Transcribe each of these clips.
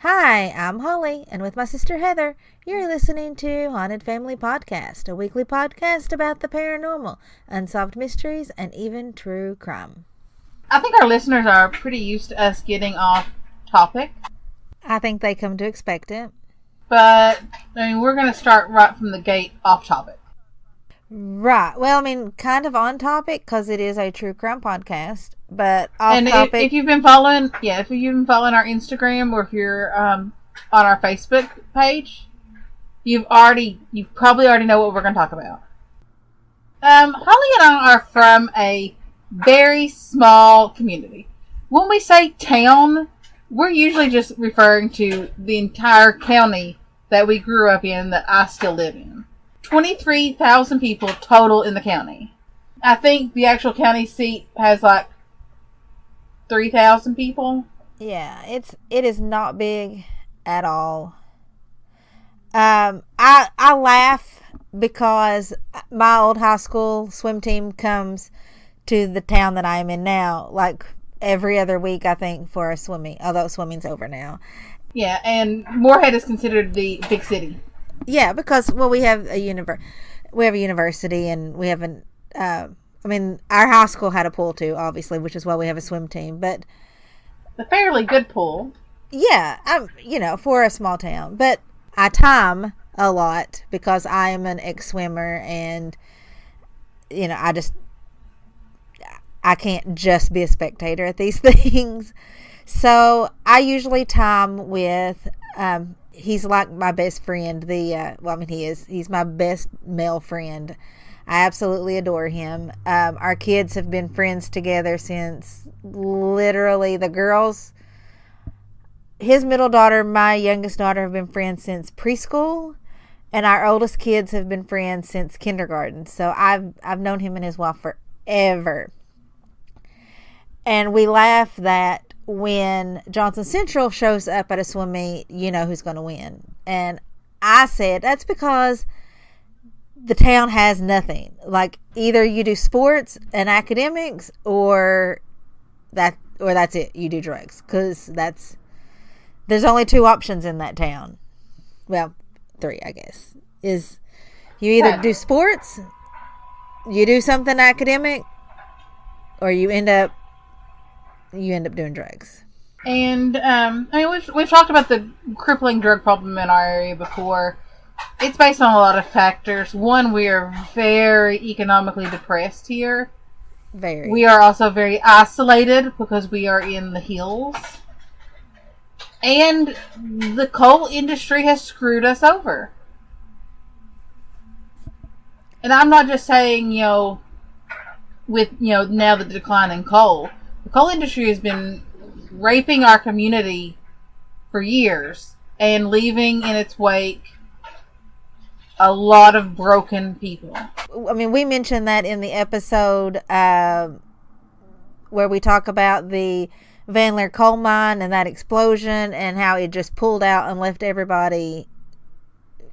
Hi, I'm Holly, and with my sister Heather, you're listening to Haunted Family Podcast, a weekly podcast about the paranormal, unsolved mysteries, and even true crime. I think our listeners are pretty used to us getting off topic, I think they come to expect it. but we're going to start right from the gate off topic. Right. Well, kind of on topic because it is a true crime podcast, but off And topic. if you've been following, if you've been following our Instagram or if you're on our Facebook page, you probably already know what we're going to talk about. Holly and I are from a very small community. When we say town, we're usually just referring to the entire county that we grew up in that I still live in. 23,000 people total in the county. I think the actual county seat has like 3,000 people. Yeah, it is not big at all. I laugh because my old high school swim team comes to the town that I am in now, like every other week, I think, for a swimming, although swimming's over now. Yeah, and Moorhead is considered the big city. Yeah, because, well, we have a university, and we have our high school had a pool too, obviously, which is why we have a swim team, but A fairly good pool. yeah, for a small town, but I time a lot because I am an ex-swimmer, and I can't just be a spectator at these things. So I usually time with, he's like my best friend. He's my best male friend. I absolutely adore him. Our kids have been friends together since literally the girls, his middle daughter, my youngest daughter, have been friends since preschool. And our oldest kids have been friends since kindergarten. So I've known him and his wife forever. And we laugh that when Johnson Central shows up at a swim meet, you know who's going to win. And I said, that's because the town has nothing. Like, either you do sports and academics, or that's it. You do drugs. Because there's only two options in that town. Well, three, I guess. Is you either do sports, you do something academic, or you end up doing drugs. And we've talked about the crippling drug problem in our area before. It's based on a lot of factors. One, we are very economically depressed here. Very. We are also very isolated because we are in the hills. And the coal industry has screwed us over. And I'm not just saying, with, now the decline in coal. The coal industry has been raping our community for years and leaving in its wake a lot of broken people. We mentioned that in the episode where we talk about the Van Leer coal mine and that explosion and how it just pulled out and left everybody,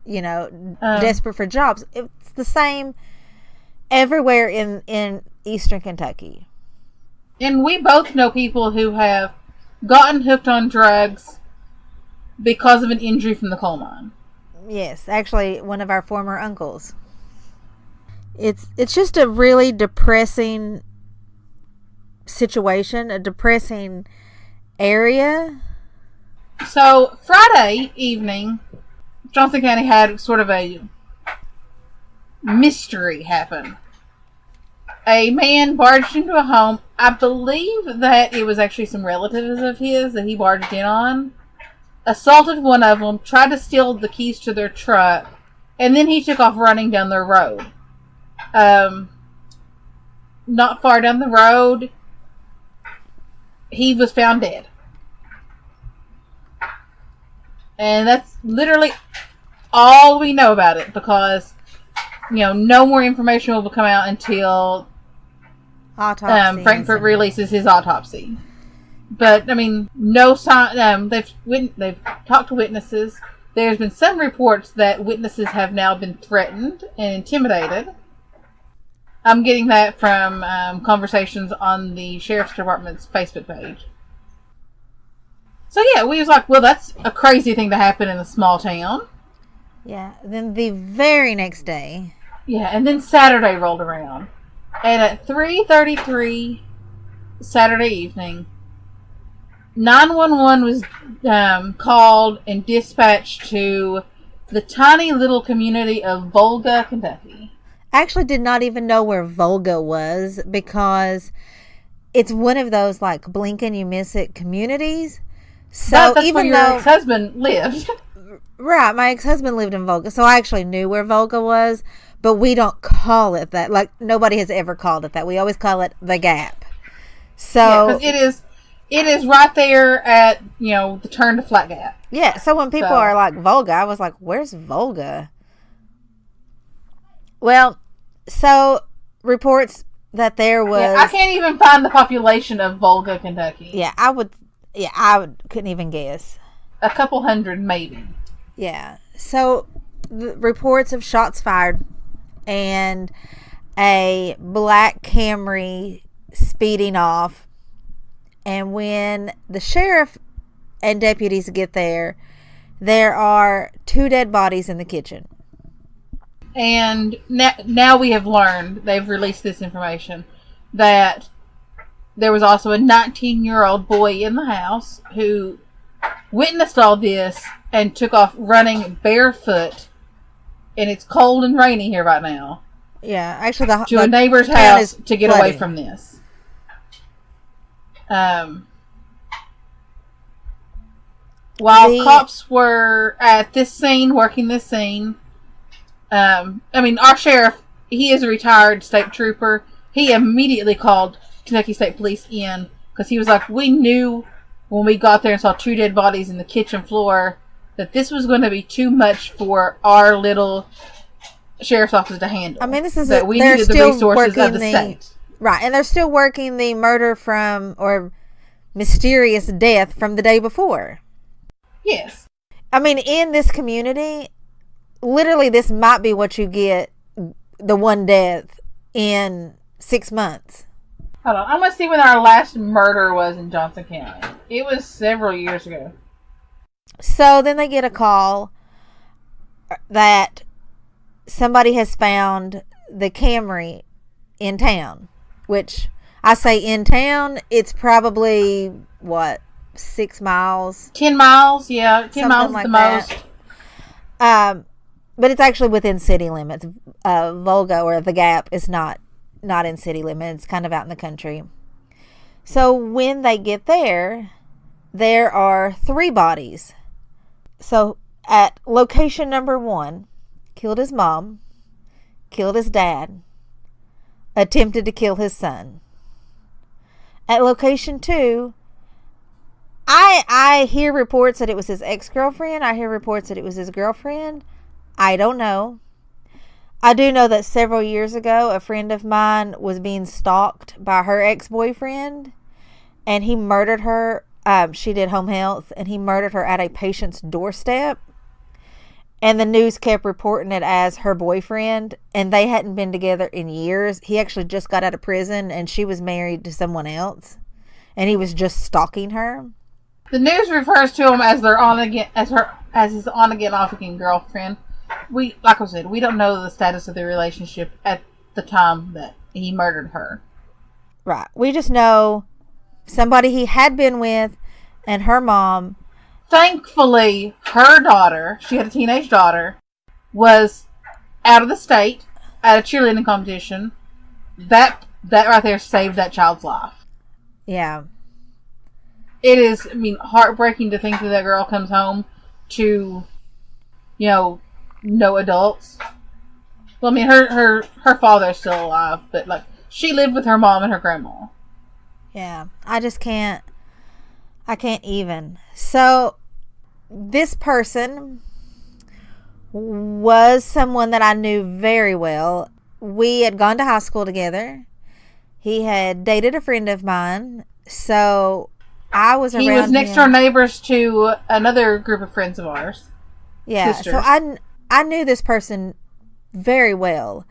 desperate for jobs. It's the same everywhere in Eastern Kentucky. And we both know people who have gotten hooked on drugs because of an injury from the coal mine. Yes, actually, one of our former uncles. It's just a really depressing situation, a depressing area. So, Friday evening, Johnson County had sort of a mystery happen. A man barged into a home. I believe that it was actually some relatives of his that he barged in on. Assaulted one of them, tried to steal the keys to their truck, and then he took off running down their road. Not far down the road, he was found dead. And that's literally all we know about it, because no more information will come out until Frankfurt releases his autopsy. But no sign. They've talked to witnesses. There's been some reports that witnesses have now been threatened and intimidated. I'm getting that from conversations on the Sheriff's Department's Facebook page. So yeah, we was like, well, that's a crazy thing to happen in a small town. Yeah. Then the very next day. Yeah, and then Saturday rolled around. And at 3:33 Saturday evening, 911 was called and dispatched to the tiny little community of Volga, Kentucky. I actually did not even know where Volga was because it's one of those like blink and you miss it communities. So That's even where your though ex-husband lived. right, my ex-husband lived in Volga, so I actually knew where Volga was, but we don't call it that. Like nobody has ever called it that. We always call it the Gap. So Yeah, it is right there at, the turn to Flat Gap. yeah, so when people are like Volga, I was like, where's Volga? Well, so reports that there was I can't even find the population of Volga, Kentucky. I couldn't even guess. A couple hundred, maybe. Yeah. So the reports of shots fired and a black Camry speeding off. And when the sheriff and deputies get there, there are 2 dead bodies in the kitchen. And now we have learned, they've released this information, that there was also a 19-year-old boy in the house who witnessed all this and took off running barefoot. And it's cold and rainy here right now. Yeah, actually, to a neighbor's house to get away from this. While cops were at this scene, working this scene, our sheriff, he is a retired state trooper. He immediately called Kentucky State Police in because he was like, we knew when we got there and saw 2 dead bodies in the kitchen floor that this was going to be too much for our little sheriff's office to handle. I mean, this is that we needed the resources of the state. Right, and they're still working the murder from, or mysterious death from the day before. Yes. I mean, in this community, literally this might be what you get, the one death in 6 months. Hold on, I'm going to see when our last murder was in Johnson County. It was several years ago. So then they get a call that somebody has found the Camry in town, which I say in town, it's probably, 6 miles? 10 miles, yeah. 10 miles is the most. But it's actually within city limits. Volga, or the Gap, is not in city limits. It's kind of out in the country. So when they get there, there are 3 bodies. So at location number 1, killed his mom, killed his dad, attempted to kill his son. At location 2, I hear reports that it was his ex-girlfriend. I hear reports that it was his girlfriend. I don't know. I do know that several years ago, a friend of mine was being stalked by her ex-boyfriend, and he murdered her. She did home health, and he murdered her at a patient's doorstep. And the news kept reporting it as her boyfriend, and they hadn't been together in years. He actually just got out of prison, and she was married to someone else, and he was just stalking her. The news refers to him as their on again, as his on again, off again girlfriend. Like I said, we don't know the status of the relationship at the time that he murdered her. Right. We just know somebody he had been with, and her mom. Thankfully, her daughter, she had a teenage daughter, was out of the state at a cheerleading competition. That right there saved that child's life. Yeah. It is, heartbreaking to think that girl comes home to, no adults. Well, her father's still alive, but, she lived with her mom and her grandma. Yeah. I can't even. So, this person was someone that I knew very well. We had gone to high school together. He had dated a friend of mine. So, I was around him. He was next door neighbors to another group of friends of ours. Yeah. Sisters. So, I knew this person very well.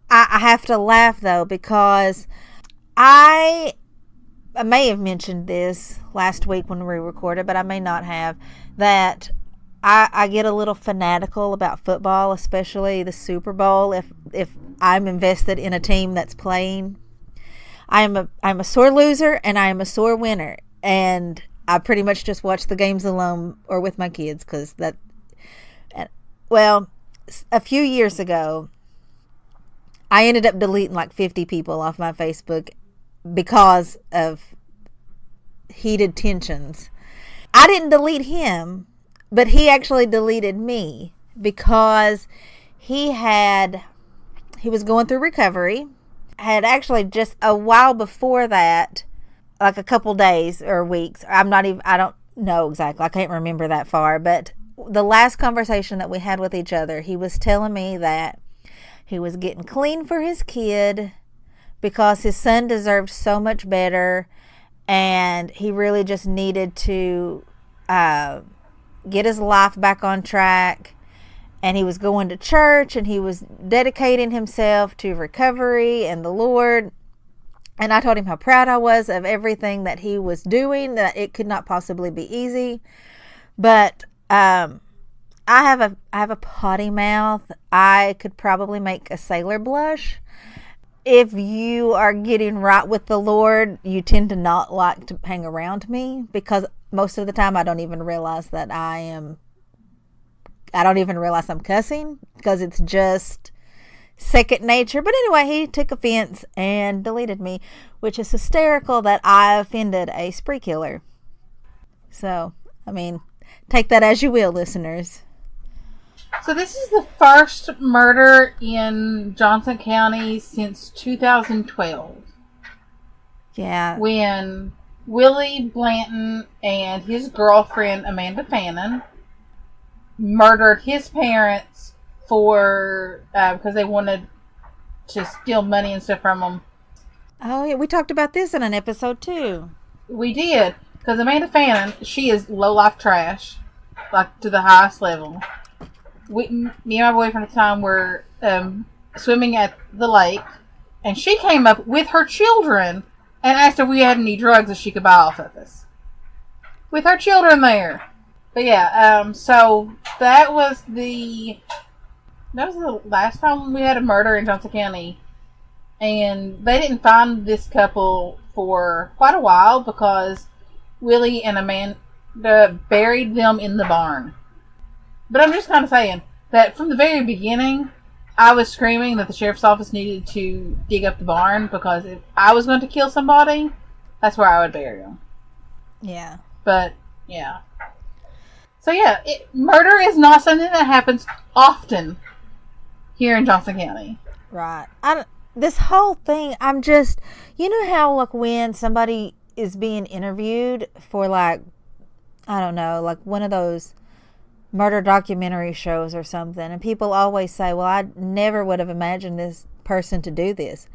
I have to laugh, though, because I I may have mentioned this last week when we recorded, but I may not have, that I get a little fanatical about football, especially the Super Bowl. If I'm invested in a team that's playing, I'm a sore loser and I am a sore winner, and I pretty much just watch the games alone or with my kids because that. Well, a few years ago, I ended up deleting like 50 people off my Facebook because of heated tensions. I didn't delete him, but he actually deleted me because he was going through recovery. Had actually just a while before that, like a couple days or weeks. I don't know exactly. I can't remember that far, but the last conversation that we had with each other, he was telling me that he was getting clean for his kid because his son deserved so much better, and he really just needed to get his life back on track. And he was going to church and he was dedicating himself to recovery and the Lord. And I told him how proud I was of everything that he was doing, that it could not possibly be easy. But I have a potty mouth. I could probably make a sailor blush. If you are getting right with the Lord, you tend to not like to hang around me because most of the time I don't even realize that I don't even realize I'm cussing because it's just second nature. But anyway, he took offense and deleted me, which is hysterical that I offended a spree killer. So, I mean, take that as you will, listeners. So this is the first murder in Johnson County since 2012. Yeah. When Willie Blanton and his girlfriend, Amanda Fannin, murdered his parents for because they wanted to steal money and stuff from them. Oh, yeah. We talked about this in an episode, too. We did. Because Amanda Fannin, she is low-life trash. Like, to the highest level. Me and my boyfriend at the time were swimming at the lake. And she came up with her children and asked if we had any drugs that she could buy off of us. With her children there. But yeah, so that was the last time we had a murder in Johnson County. And they didn't find this couple for quite a while because Willie and Amanda buried them in the barn. But I'm just kind of saying that from the very beginning, I was screaming that the sheriff's office needed to dig up the barn because if I was going to kill somebody, that's where I would bury them. Yeah. But, yeah. So, yeah, murder is not something that happens often here in Johnson County. Right. This whole thing, I'm just, you know how, like, when somebody is being interviewed for, like, I don't know, like one of those murder documentary shows or something, and people always say, well, I never would have imagined this person to do this.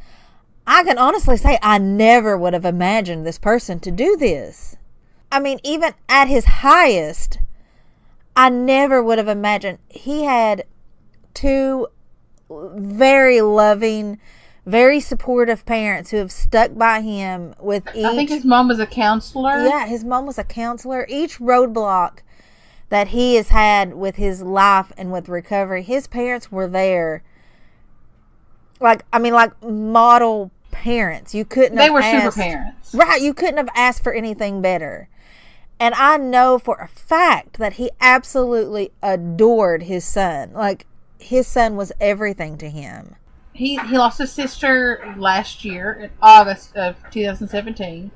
I can honestly say I never would have imagined this person to do this. I mean, even at his highest, I never would have imagined. He had two very loving, very supportive parents who have stuck by him with each. I think his mom was a counselor. Yeah, his mom was a counselor. Each roadblock that he has had with his life and with recovery, his parents were there. Like model parents. You couldn't have asked. They were super parents. Right, you couldn't have asked for anything better. And I know for a fact that he absolutely adored his son. Like, his son was everything to him. He lost his sister last year, in August of 2017.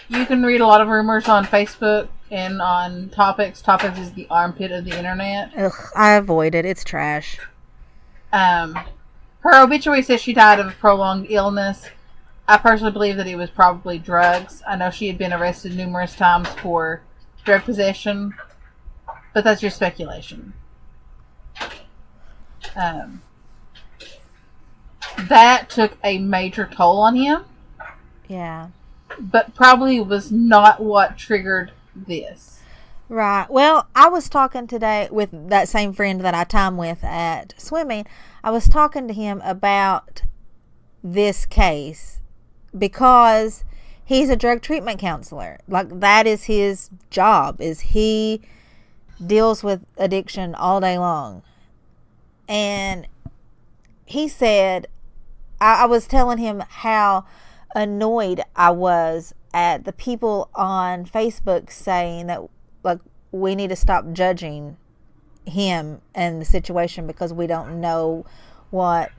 You can read a lot of rumors on Facebook and on Topics. Topics is the armpit of the internet. Ugh, I avoid it. It's trash. Her obituary says she died of a prolonged illness. I personally believe that it was probably drugs. I know she had been arrested numerous times for drug possession, but that's just speculation. That took a major toll on him. Yeah. But probably was not what triggered this. Right. Well, I was talking today with that same friend that I time with at swimming. I was talking to him about this case because he's a drug treatment counselor. Like, that is his job, is he deals with addiction all day long. And he said, I was telling him how annoyed I was at the people on Facebook saying that, like, we need to stop judging him and the situation because we don't know what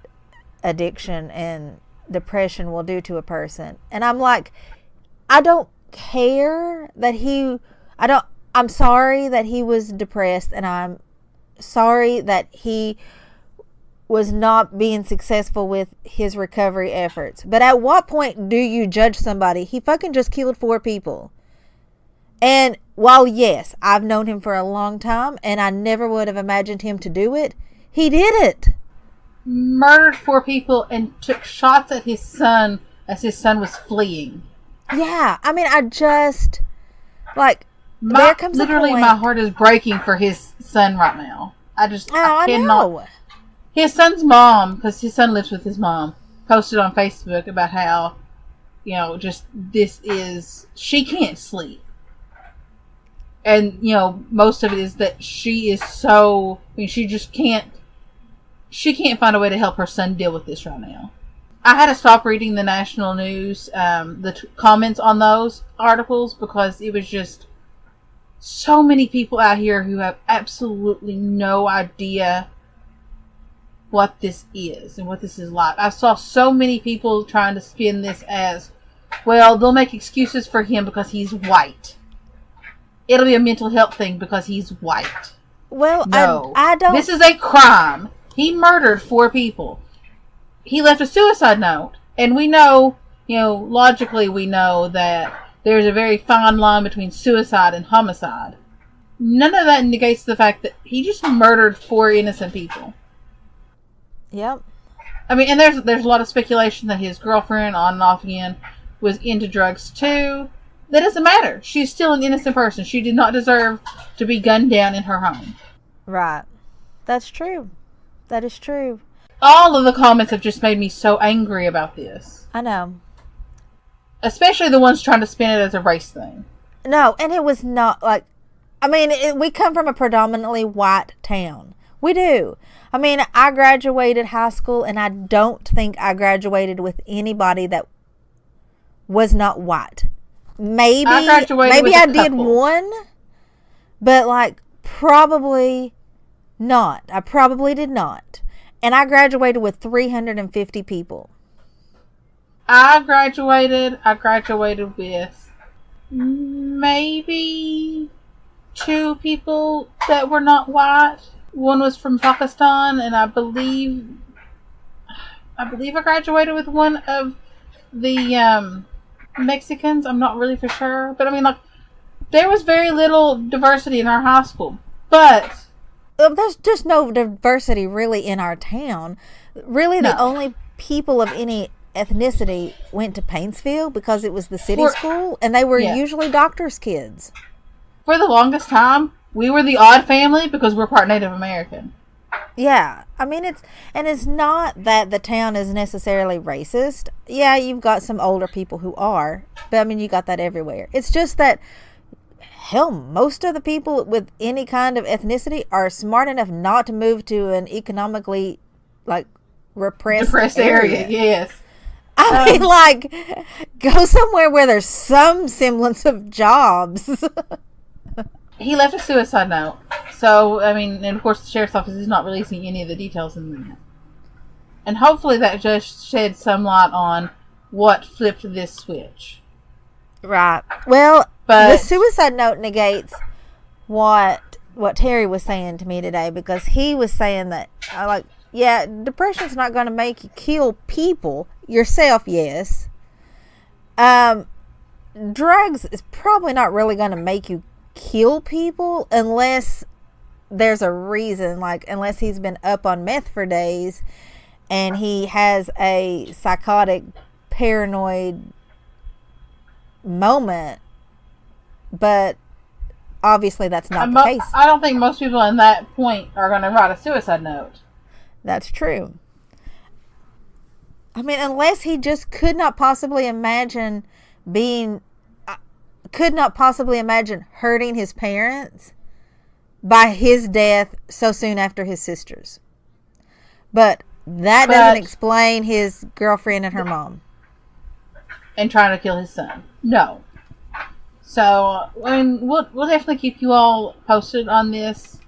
addiction and depression will do to a person. And I'm like, I don't care that I'm sorry that he was depressed, and I'm sorry that he was not being successful with his recovery efforts. But at what point do you judge somebody? He fucking just killed 4 people. And while, yes, I've known him for a long time and I never would have imagined him to do it, he did it. Murdered 4 people and took shots at his son as his son was fleeing. Yeah, I mean, I just, like, there comes literally, a point. my heart is breaking for his son right now. I cannot. know. His son's mom, because his son lives with his mom, posted on Facebook about how, she can't sleep. And, most of it is that she is she can't find a way to help her son deal with this right now. I had to stop reading the national news, the comments on those articles, because it was just so many people out here who have absolutely no idea what this is and what this is like. I saw so many people trying to spin this as, well, they'll make excuses for him because he's white. It'll be a mental health thing because he's white. Well, no. I don't. This is a crime. He murdered 4 people. He left a suicide note. And we know, logically we know that there's a very fine line between suicide and homicide. None of that negates the fact that he just murdered 4 innocent people. Yep. I mean, and there's a lot of speculation that his girlfriend, on and off again, was into drugs too. That doesn't matter. She's still an innocent person. She did not deserve to be gunned down in her home. Right. That's true. That is true. All of the comments have just made me so angry about this. I know. Especially the ones trying to spin it as a race thing. No, and it was not like, I mean, we come from a predominantly white town. We do. I mean, I graduated high school, and I don't think I graduated with anybody that was not white. Maybe I did one, but like probably not. I probably did not. And I graduated with 350 people. I graduated with maybe 2 people that were not white. One was from Pakistan, and I believe I graduated with one of the Mexicans. I'm not really for sure, but I mean, like, there was very little diversity in our high school. But there's just no diversity really in our town. Really, the only people of any ethnicity went to Paintsville because it was the city school, and they were usually doctors' kids. For the longest time, we were the odd family because we're part Native American. Yeah, I mean, it's not that the town is necessarily racist. Yeah, you've got some older people who are, but I mean, you got that everywhere. It's just that, hell, most of the people with any kind of ethnicity are smart enough not to move to an economically, like, repressed area. Yes. I mean, like, go somewhere where there's some semblance of jobs. He left a suicide note. So, I mean, and of course the sheriff's office is not releasing any of the details in that. And hopefully that just sheds some light on what flipped this switch. Right. Well, the suicide note negates what Terry was saying to me today, because he was saying that, depression's not going to make you kill people. Yourself, yes. Drugs is probably not really going to make you kill people unless there's a reason, like unless he's been up on meth for days and he has a psychotic paranoid moment. But obviously that's not the case. I don't think most people in that point are going to write a suicide note. That's true. I mean, unless he just could not possibly imagine hurting his parents by his death so soon after his sister's. But that doesn't explain his girlfriend and her mom. And trying to kill his son. No. So, we'll definitely keep you all posted on this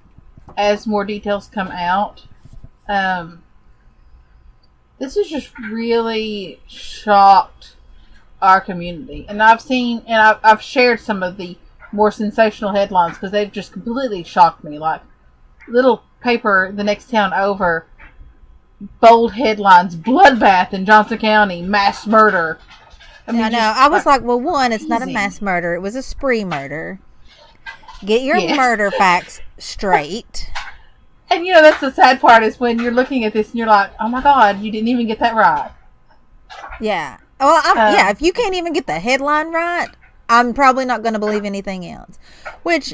as more details come out. This has just really shocked our community. And I've shared some of the more sensational headlines because they've just completely shocked me. Like, little paper the next town over, bold headlines, bloodbath in Johnson County, mass murder. I know. I was like, well, one, it's not a mass murder. It was a spree murder. Get your murder facts straight. And, that's the sad part is when you're looking at this and you're like, oh, my God, you didn't even get that right. Yeah. Well, if you can't even get the headline right, I'm probably not going to believe anything else. Which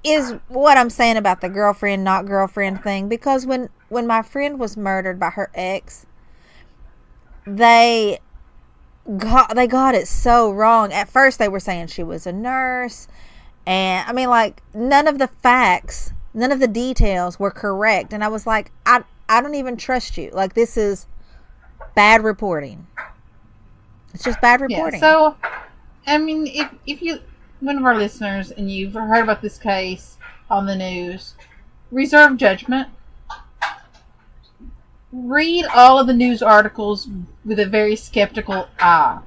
is what I'm saying about the girlfriend, not girlfriend thing. Because when my friend was murdered by her ex, they got it so wrong. At first, they were saying she was a nurse. And, I mean, like, none of the facts, none of the details were correct. And I was like, I don't even trust you. Like, this is bad reporting. It's just bad reporting. Yeah, so, I mean, if you, one of our listeners, and you've heard about this case on the news, reserve judgment. Read all of the news articles with a very skeptical eye.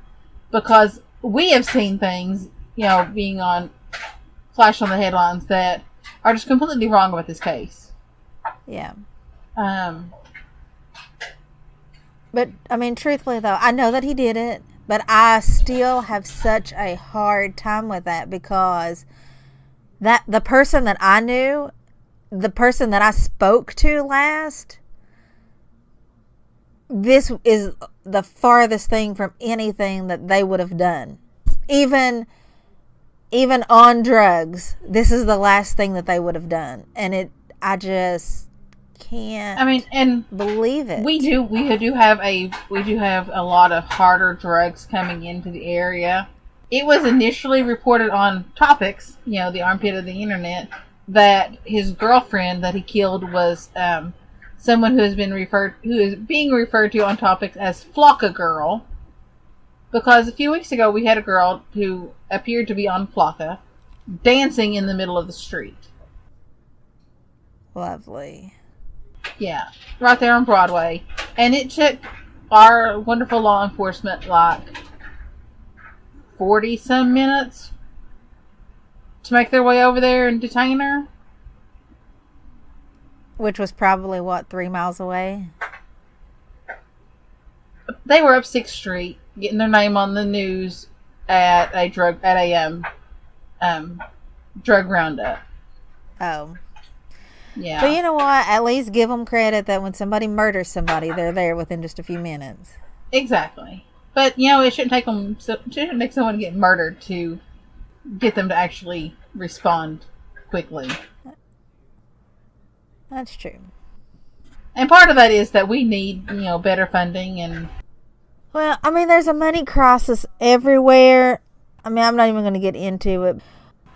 Because we have seen things, being flashed on the headlines that are just completely wrong about this case. Yeah. But, I mean, truthfully, though, I know that he did it, but I still have such a hard time with that because the person that I knew, the person that I spoke to last, this is the farthest thing from anything that they would have done. Even on drugs, this is the last thing that they would have done. And I just can't believe it. We do have a lot of harder drugs coming into the area. It was initially reported on Topics, the armpit of the internet, that his girlfriend that he killed was someone who is being referred to on Topics as Flocka Girl. Because a few weeks ago we had a girl who appeared to be on Flocka dancing in the middle of the street. Lovely. Yeah, right there on Broadway. And it took our wonderful law enforcement like 40-some minutes to make their way over there and detain her. Which was probably, 3 miles away? They were up 6th Street, getting their name on the news at a drug roundup. Oh. Yeah. But you know what? At least give them credit that when somebody murders somebody, they're there within just a few minutes. Exactly. But, it shouldn't take someone to get murdered to get them to actually respond quickly. That's true. And part of that is that we need, better funding and... Well, I mean, there's a money crisis everywhere. I mean, I'm not even going to get into it.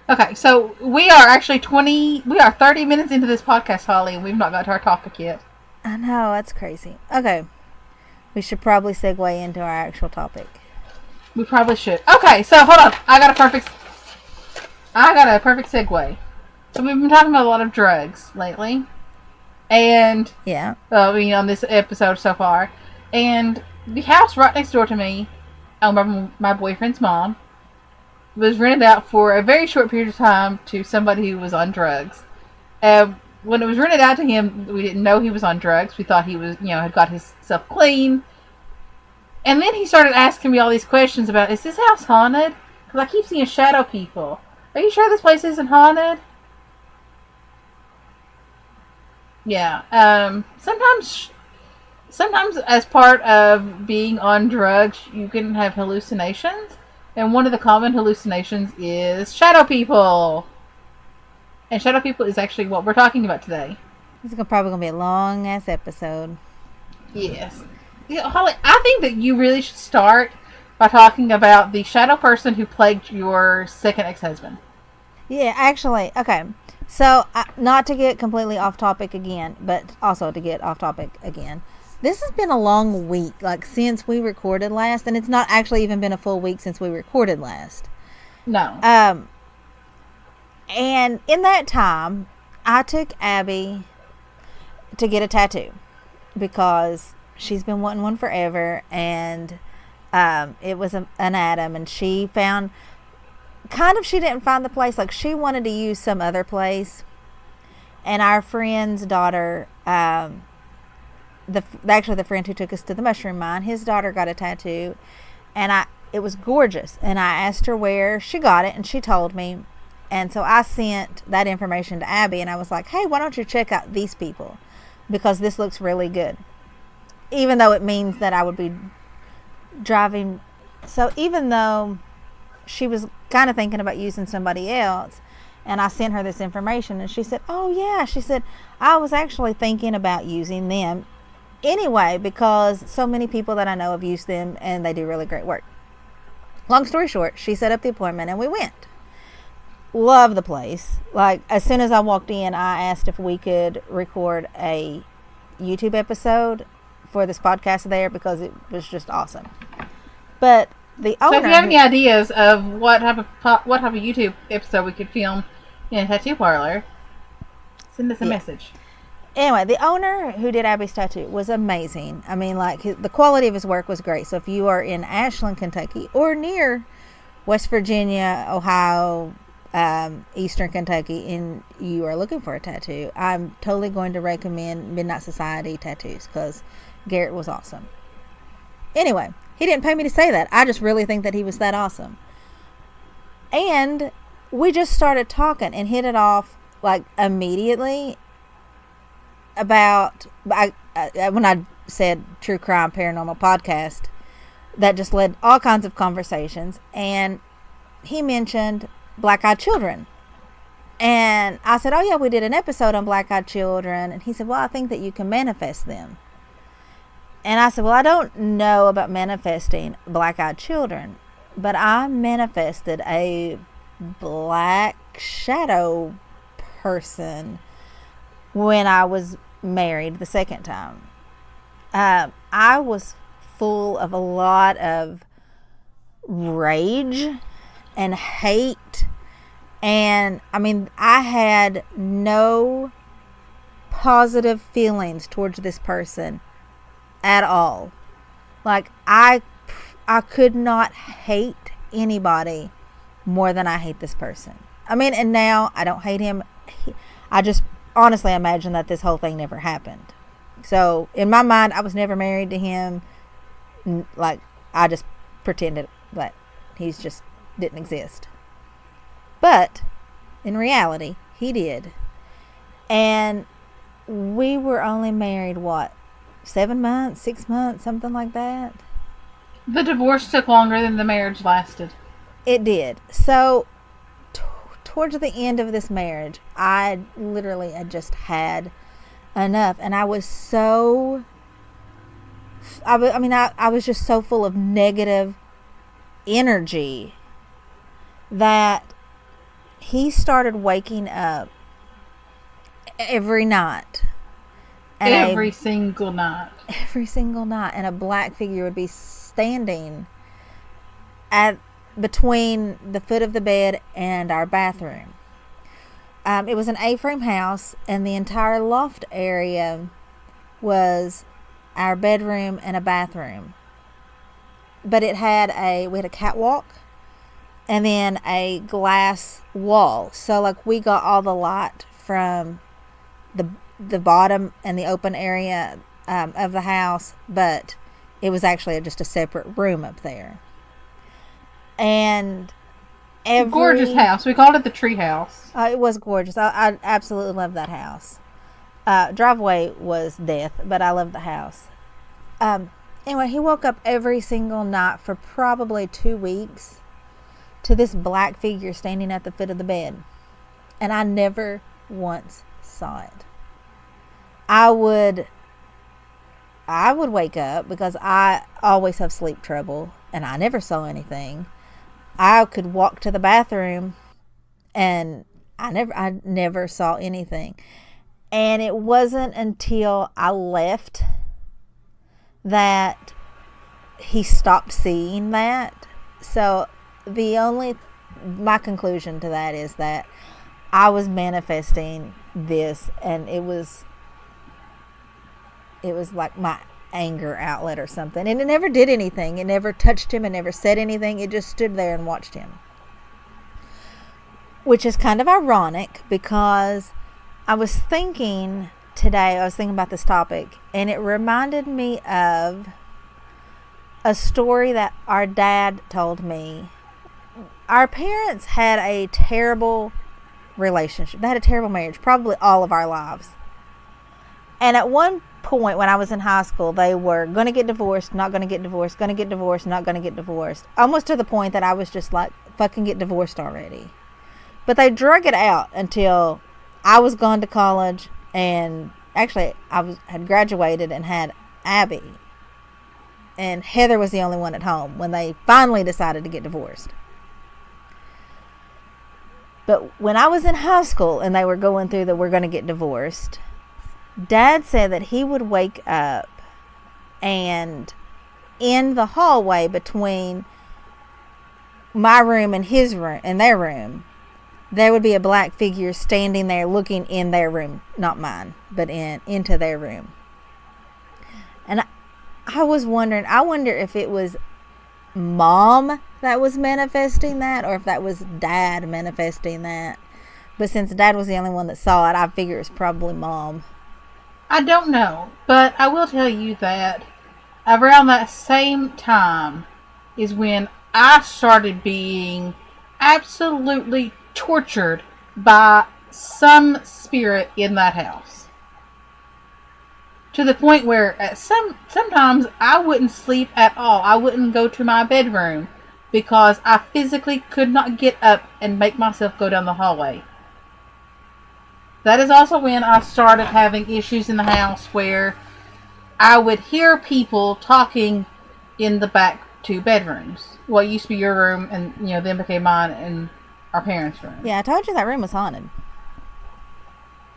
Okay, so we are actually 30 minutes into this podcast, Holly, and we've not got to our topic yet. I know, that's crazy. Okay. We should probably segue into our actual topic. We probably should. Okay, so hold on. I got a perfect segue. So we've been talking about a lot of drugs lately. And... Yeah. on this episode so far. And the house right next door to me, my boyfriend's mom, was rented out for a very short period of time to somebody who was on drugs. When it was rented out to him, we didn't know he was on drugs. We thought he was, had got himself clean. And then he started asking me all these questions about, is this house haunted? Because I keep seeing shadow people. Are you sure this place isn't haunted? Yeah. Sometimes as part of being on drugs, you can have hallucinations. And one of the common hallucinations is shadow people. And Shadow People is actually what we're talking about today. This is probably going to be a long ass episode. Yes. Yeah, Holly, I think that you really should start by talking about the shadow person who plagued your second ex-husband. Yeah, actually, okay. So, not to get completely off topic again, but also to get off topic again. This has been a long week, like since we recorded last, and it's not actually even been a full week since we recorded last. No. And in that time, I took Abby to get a tattoo because she's been wanting one forever, and it was an Adam, and she found she didn't find the place. Like, she wanted to use some other place, and our friend's daughter, the friend who took us to the mushroom mine, his daughter got a tattoo, and it was gorgeous, and I asked her where she got it, and she told me. And so I sent that information to Abby, and I was like, hey, why don't you check out these people, because this looks really good, even though it means that I would be driving. So even though she was kind of thinking about using somebody else, and I sent her this information, and she said, oh yeah, she said, I was actually thinking about using them anyway, because so many people that I know have used them, and they do really great work. Long story short, she set up the appointment, and we went. Love the place. Like, as soon as I walked in, I asked if we could record a YouTube episode for this podcast there, because it was just awesome. But the owner, so if you have any ideas of what type of YouTube episode we could film in a tattoo parlor, send us a message. Anyway, the owner who did Abby's tattoo was amazing. I mean, like, the quality of his work was great. So if you are in Ashland, Kentucky, or near West Virginia, Ohio, Eastern Kentucky, and you are looking for a tattoo, I'm totally going to recommend Midnight Society Tattoos, because Garrett was awesome. Anyway, he didn't pay me to say that. I just really think that he was that awesome. And we just started talking and hit it off, like, immediately about, when I said True Crime Paranormal Podcast, that just led all kinds of conversations. And he mentioned Black Eyed Children, and I said, oh yeah, we did an episode on Black Eyed Children. And he said, well, I think that you can manifest them. And I said, well, I don't know about manifesting Black Eyed Children, but I manifested a black shadow person when I was married the second time. I was full of a lot of rage and hate, and I mean, I had no positive feelings towards this person at all. Like, I could not hate anybody more than I hate this person. I mean, and now I don't hate him. I just honestly imagine that this whole thing never happened. So in my mind, I was never married to him. Like, I just pretended that he's just didn't exist. But in reality, he did. And we were only married, 7 months, 6 months, something like that. The divorce took longer than the marriage lasted. It did. So towards the end of this marriage, I literally had just had enough, and I was so, I was just so full of negative energy that he started waking up every night. And every single night. And a black figure would be standing between the foot of the bed and our bathroom. It was an A-frame house, and the entire loft area was our bedroom and a bathroom. But we had a catwalk and then a glass wall. So, like, we got all the light from the bottom and the open area of the house, but it was actually just a separate room up there. And gorgeous house. We called it the tree house. It was gorgeous. I absolutely loved that house. Driveway was death, but I loved the house. Anyway, he woke up every single night for probably 2 weeks to this black figure standing at the foot of the bed. and I never once saw it. I would wake up because I always have sleep trouble and I never saw anything. I could walk to the bathroom and I never saw anything. And it wasn't until I left that he stopped seeing that. So my conclusion to that is that I was manifesting this, and it was like my anger outlet or something. And it never did anything. It never touched him. It never said anything. It just stood there and watched him. Which is kind of ironic because I was thinking about this topic, and it reminded me of a story that our dad told me. Our parents had a terrible relationship. They had a terrible marriage, probably all of our lives. And at one point when I was in high school, they were going to get divorced, not going to get divorced, going to get divorced, not going to get divorced. Almost to the point that I was just like, fucking get divorced already. But they drug it out until I was gone to college, and actually had graduated and had Abby. And Heather was the only one at home when they finally decided to get divorced. But when I was in high school and they were going through that we're going to get divorced, Dad said that he would wake up and in the hallway between my room and his room and their room, there would be a black figure standing there looking in their room, not mine, but into their room. And I was wondering, I wonder if it was Mom that was manifesting that, or if that was Dad manifesting that. But since Dad was the only one that saw it, I figure it's probably Mom. I don't know, but I will tell you that around that same time is when I started being absolutely tortured by some spirit in that house. To the point where sometimes I wouldn't sleep at all. I wouldn't go to my bedroom because I physically could not get up and make myself go down the hallway. That is also when I started having issues in the house where I would hear people talking in the back two bedrooms. Well, it used to be your room, and then became mine and our parents' room. Yeah, I told you that room was haunted.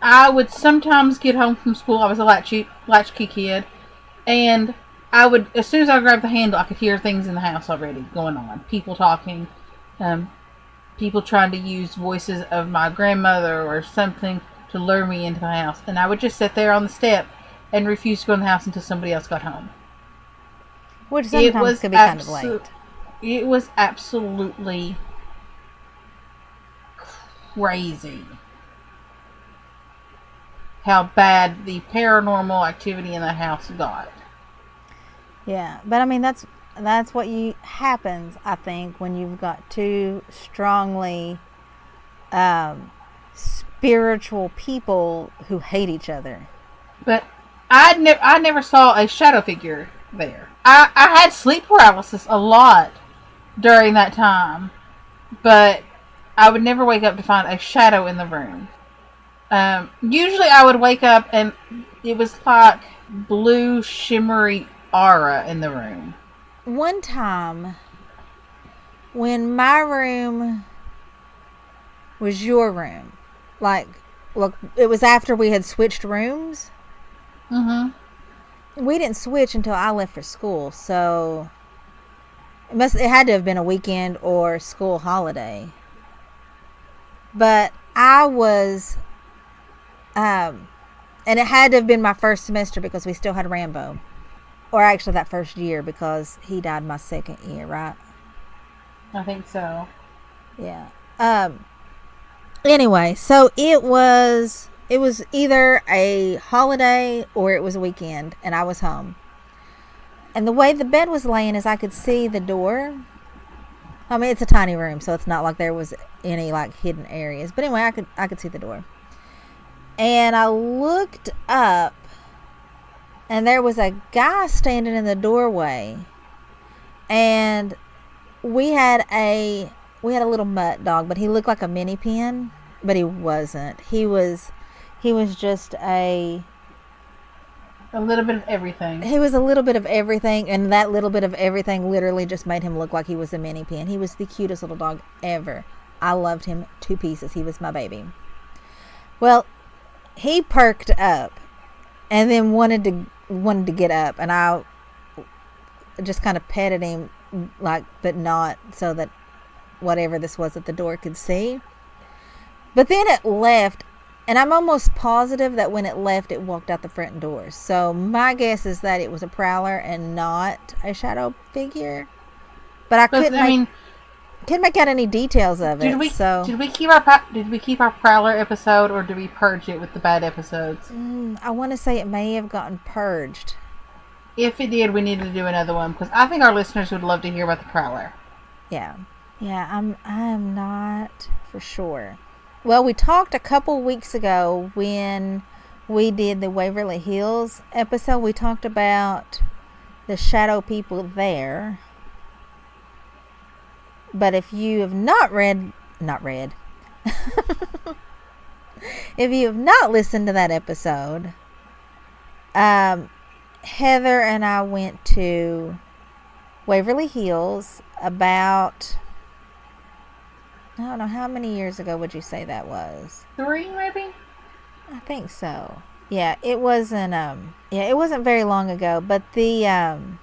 I would sometimes get home from school. I was a latchkey kid, and I would, as soon as I grabbed the handle, I could hear things in the house already going on. People talking, people trying to use voices of my grandmother or something to lure me into the house. And I would just sit there on the step and refuse to go in the house until somebody else got home. Which sometimes could be kind of late. It was absolutely crazy how bad the paranormal activity in the house got. Yeah, but I mean that's what happens, I think, when you've got two strongly spiritual people who hate each other. But I never saw a shadow figure there. I had sleep paralysis a lot during that time, but I would never wake up to find a shadow in the room. Usually I would wake up and it was like blue shimmery aura in the room. One time when my room was your room, look, it was after we had switched rooms. Mm-hmm. We didn't switch until I left for school, so it had to have been a weekend or school holiday. But I was, and it had to have been my first semester because we still had Rambo. Or actually that first year because he died my second year, right? I think so. Yeah. Anyway, so it was either a holiday or it was a weekend, and I was home. And the way the bed was laying is I could see the door. I mean, it's a tiny room, so it's not like there was any hidden areas. But anyway, I could see the door. And I looked up, and there was a guy standing in the doorway. And we had a little mutt dog, but he looked like a mini pin. but he wasn't. He was just A little bit of everything. he was a little bit of everything, and that little bit of everything literally just made him look like he was a mini pin. He was the cutest little dog ever. I loved him to pieces. He was my baby. Well, he perked up and then wanted to get up, and I just kind of petted him, like, but not so that whatever this was at the door could see. But then it left, and I'm almost positive that when it left, it walked out the front door. So my guess is that it was a prowler and not a shadow figure. But I couldn't make out any details of it. Did we keep our prowler episode, or did we purge it with the bad episodes? I want to say it may have gotten purged. If it did, we need to do another one, because I think our listeners would love to hear about the prowler. Yeah, I'm not for sure. Well, we talked a couple weeks ago when we did the Waverly Hills episode. We talked about the shadow people there. But if you have not read, if you have not listened to that episode, Heather and I went to Waverly Hills about, I don't know, how many years ago would you say that was? 3, maybe? I think so. Yeah, it wasn't very long ago, but the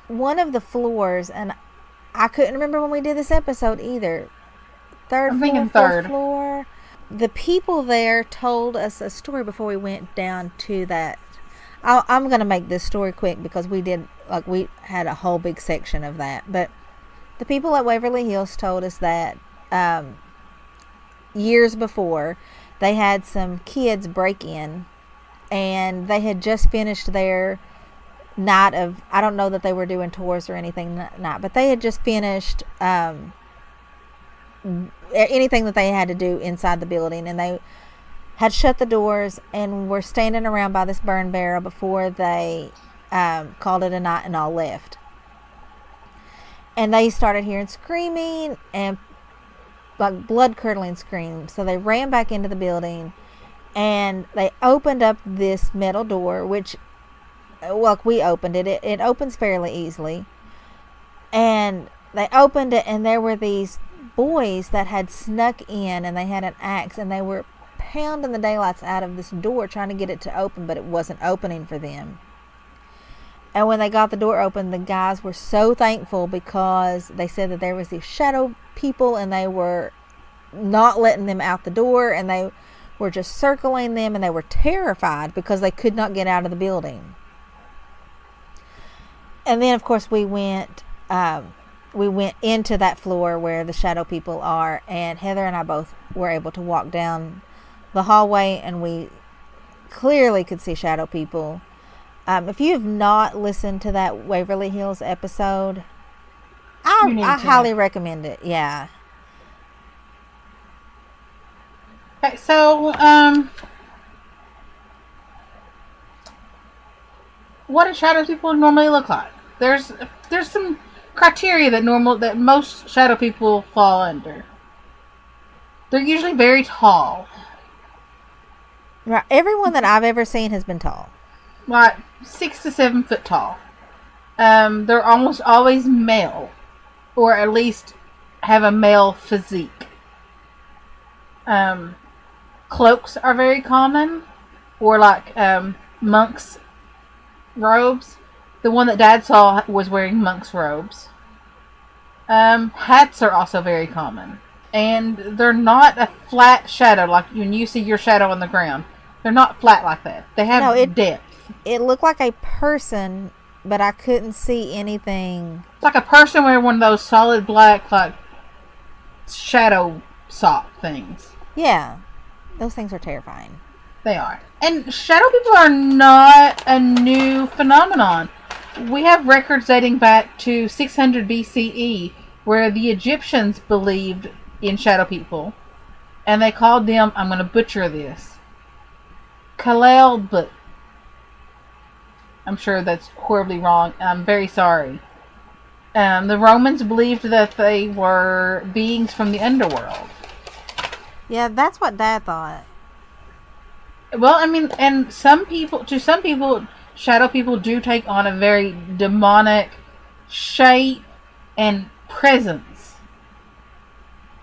one of the floors, and I couldn't remember when we did this episode either. Third floor. The people there told us a story before we went down to that. I'm going to make this story quick because we had a whole big section of that. But the people at Waverly Hills told us that years before, they had some kids break in, and they had just finished their night of, I don't know that they were doing tours or anything, but they had just finished anything that they had to do inside the building, and they had shut the doors and were standing around by this burn barrel before they called it a night and all left. And they started hearing screaming and like blood curdling screams, so they ran back into the building and they opened up this metal door, which, well, we opened it. It opens fairly easily. And they opened it, and there were these boys that had snuck in, and they had an axe, and they were pounding the daylights out of this door trying to get it to open, but it wasn't opening for them. And when they got the door open, the guys were so thankful because they said that there was these shadow people, and they were not letting them out the door, and they were just circling them, and they were terrified because they could not get out of the building. And then, of course, we went into that floor where the shadow people are, and Heather and I both were able to walk down the hallway, and we clearly could see shadow people. If you have not listened to that Waverly Hills episode, I highly recommend it. Yeah. Okay, so what do shadow people normally look like? There's some criteria that most shadow people fall under. They're usually very tall. Right. Everyone that I've ever seen has been tall. Like 6 to 7 foot tall. They're almost always male, or at least have a male physique. Cloaks are very common, or like monks' robes. The one that Dad saw was wearing monk's robes. Hats are also very common. And they're not a flat shadow like when you see your shadow on the ground. They're not flat like that. They have depth. It looked like a person, but I couldn't see anything. It's like a person wearing one of those solid black, like, shadow sock things. Yeah. Those things are terrifying. They are. And shadow people are not a new phenomenon. We have records dating back to 600 BCE where the Egyptians believed in shadow people. And they called them, I'm going to butcher this, Kalelbut. I'm sure that's horribly wrong. I'm very sorry. The Romans believed that they were beings from the underworld. Yeah, that's what Dad thought. Well, I mean, and some people, shadow people do take on a very demonic shape and presence,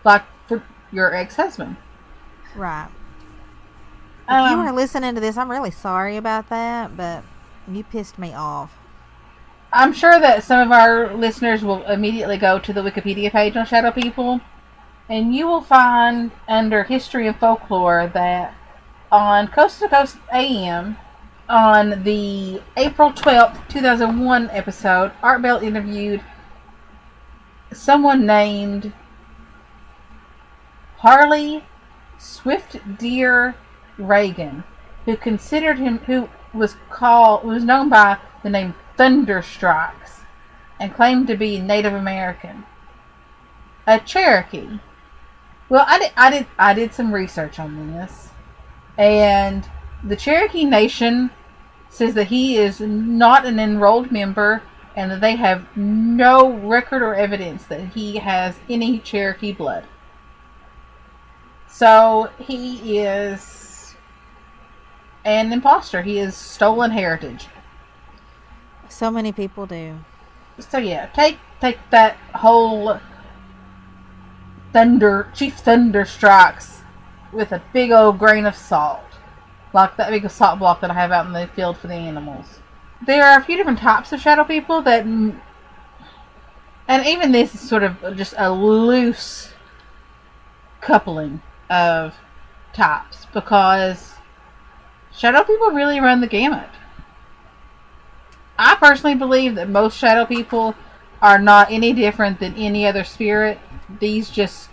like for your ex-husband. Right. If you were Um, listening to this, I'm really sorry about that, but you pissed me off. I'm sure that some of our listeners will immediately go to the Wikipedia page on shadow people, and you will find under history and folklore that on Coast to Coast AM, on the April 12th, 2001 episode, Art Bell interviewed someone named Harley Swift Deer Reagan, who was known by the name Thunderstrikes and claimed to be Native American, a Cherokee. Well, I did some research on this, and the Cherokee Nation says that he is not an enrolled member and that they have no record or evidence that he has any Cherokee blood. So he is an imposter. He is stolen heritage. So many people do. So yeah, take that whole Chief Thunder Strikes with a big old grain of salt. Like that big salt block that I have out in the field for the animals. There are a few different types of shadow people that, and even this is sort of just a loose coupling of types, because shadow people really run the gamut. I personally believe that most shadow people are not any different than any other spirit. These just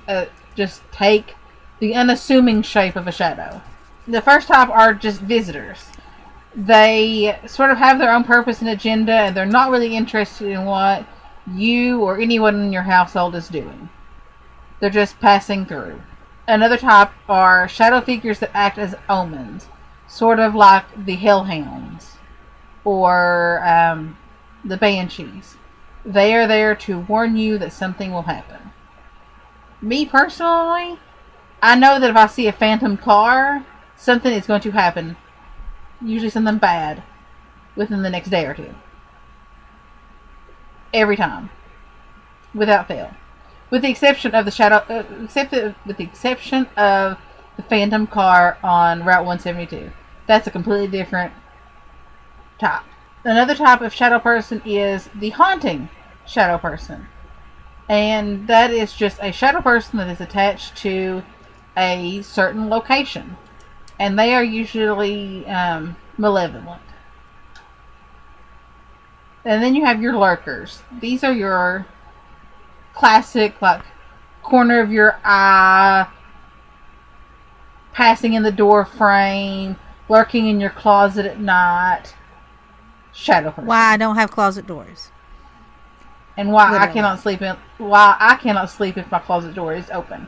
take the unassuming shape of a shadow. The first type are just visitors. They sort of have their own purpose and agenda, and they're not really interested in what you or anyone in your household is doing. They're just passing through. Another type are shadow figures that act as omens, sort of like the hellhounds or the banshees. They are there to warn you that something will happen. Me personally, I know that if I see a phantom car, something is going to happen. Usually something bad within the next day or two. Every time. Without fail. With the exception of with the exception of the phantom car on Route 172. That's a completely different type. Another type of shadow person is the haunting shadow person. And that is just a shadow person that is attached to a certain location. And they are usually malevolent. And then you have your lurkers. These are your classic, like, corner of your eye, passing in the door frame, lurking in your closet at night shadow person. Why I don't have closet doors. And why Literally. I cannot sleep if my closet door is open.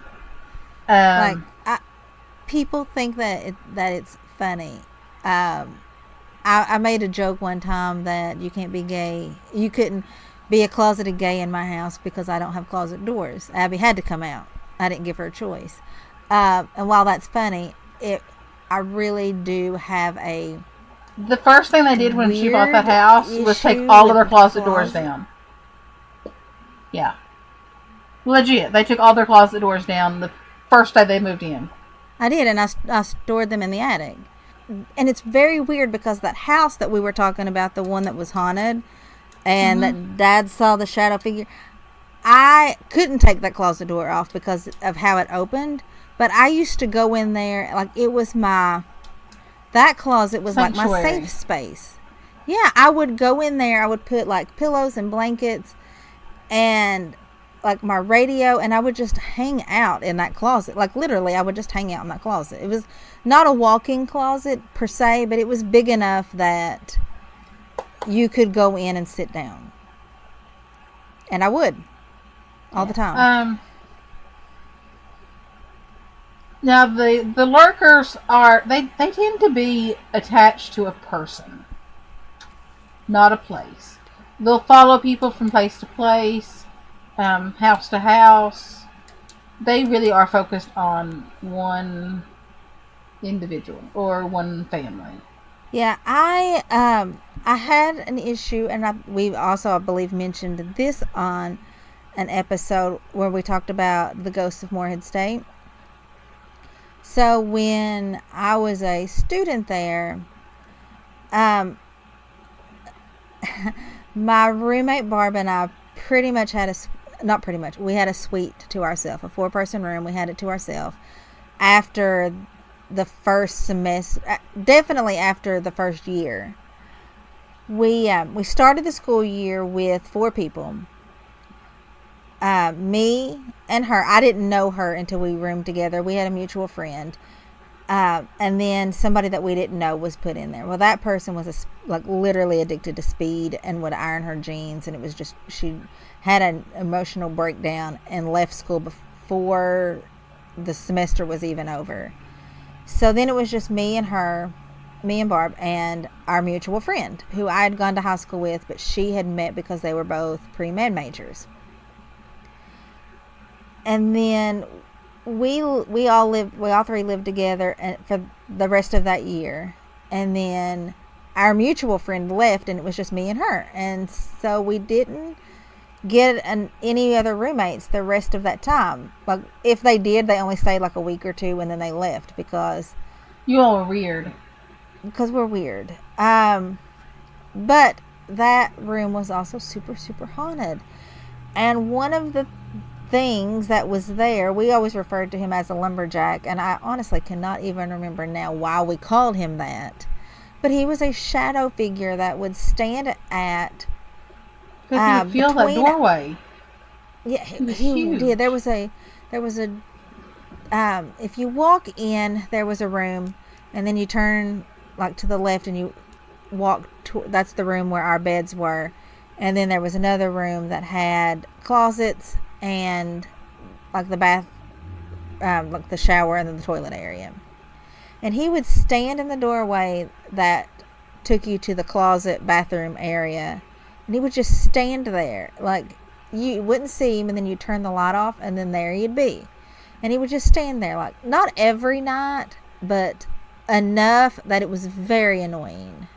People think that it's funny. I made a joke one time that you can't be gay. You couldn't be a closeted gay in my house because I don't have closet doors. Abby had to come out. I didn't give her a choice. And while that's funny, I really do have a. The first thing they did when she bought that house was take all of their closet doors down. Yeah. Legit. They took all their closet doors down the first day they moved in. I did, and I stored them in the attic. And it's very weird because that house that we were talking about, the one that was haunted, and that Dad saw the shadow figure, I couldn't take that closet door off because of how it opened. But I used to go in there, like it was that closet was Sanctuary. Like my safe space. Yeah, I would go in there, I would put like pillows and blankets and like my radio, and I would just hang out in that closet. Like literally, I would just hang out in that closet. It was not a walk-in closet per se, but it was big enough that you could go in and sit down. And I would. All the time. Now the lurkers they tend to be attached to a person, not a place. They'll follow people from place to place, house to house. they really are focused on one individual or one family. Yeah, I had an issue, and we also, I believe, mentioned this on an episode where we talked about the ghosts of Morehead State. So when I was a student there, um, my roommate Barb and I pretty much had not pretty much, we had a suite to ourselves, a 4-person room. We had it to ourselves after the first semester, definitely after the first year. We started the school year with 4 people. Me and her. I didn't know her until we roomed together. We had a mutual friend. And then somebody that we didn't know was put in there. Well, that person was literally addicted to speed and would iron her jeans, and it was just, she had an emotional breakdown and left school before the semester was even over. So then it was just me and her, me and Barb, and our mutual friend who I had gone to high school with, but she had met because they were both pre-med majors. And then we all 3 lived together for the rest of that year. And then our mutual friend left, and it was just me and her. And so we didn't get any other roommates the rest of that time. Like, if they did, they only stayed like a week or 2, and then they left because you all were weird. Because we're weird. But that room was also super, super haunted. And one of the things that was there, we always referred to him as a lumberjack, and I honestly cannot even remember now why we called him that. But he was a shadow figure that would stand at because he would feel that doorway. Yeah, he did. There was a if you walk in, there was a room, and then you turn like to the left and you walk that's the room where our beds were. And then there was another room that had closets and like the bath, like the shower and then the toilet area. And he would stand in the doorway that took you to the closet bathroom area, and he would just stand there. Like, you wouldn't see him, and then you turn the light off, and then there he'd be. And he would just stand there, like, not every night, but enough that it was very annoying.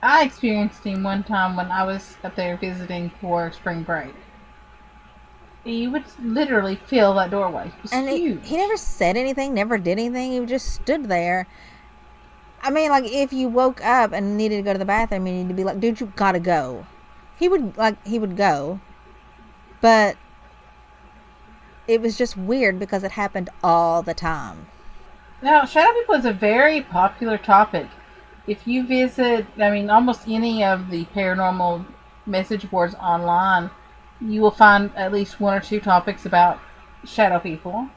I experienced him one time when I was up there visiting for spring break. He would literally fill that doorway. It was huge. He never said anything, never did anything. He just stood there. I mean, like, if you woke up and needed to go to the bathroom, you need to be like, dude, you gotta go. He would go. But it was just weird because it happened all the time. Now, shadow people is a very popular topic. If you visit, almost any of the paranormal message boards online, you will find at least 1 or 2 topics about shadow people.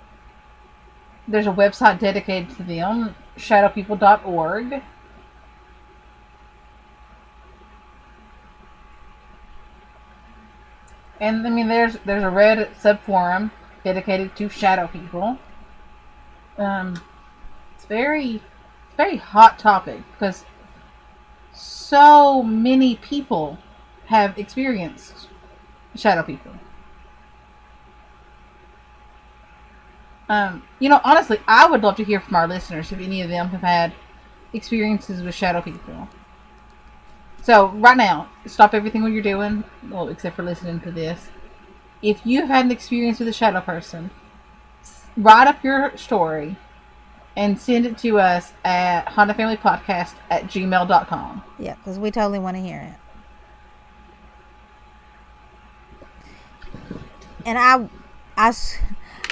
There's a website dedicated to them, shadowpeople.org. And there's a Reddit subforum dedicated to shadow people. It's very hot topic because so many people have experienced shadow people. Honestly, I would love to hear from our listeners if any of them have had experiences with shadow people. So, right now, stop everything what you're doing, well, except for listening to this. If you've had an experience with a shadow person, write up your story and send it to us at hauntedfamilypodcast@gmail.com. Yeah, because we totally want to hear it. And I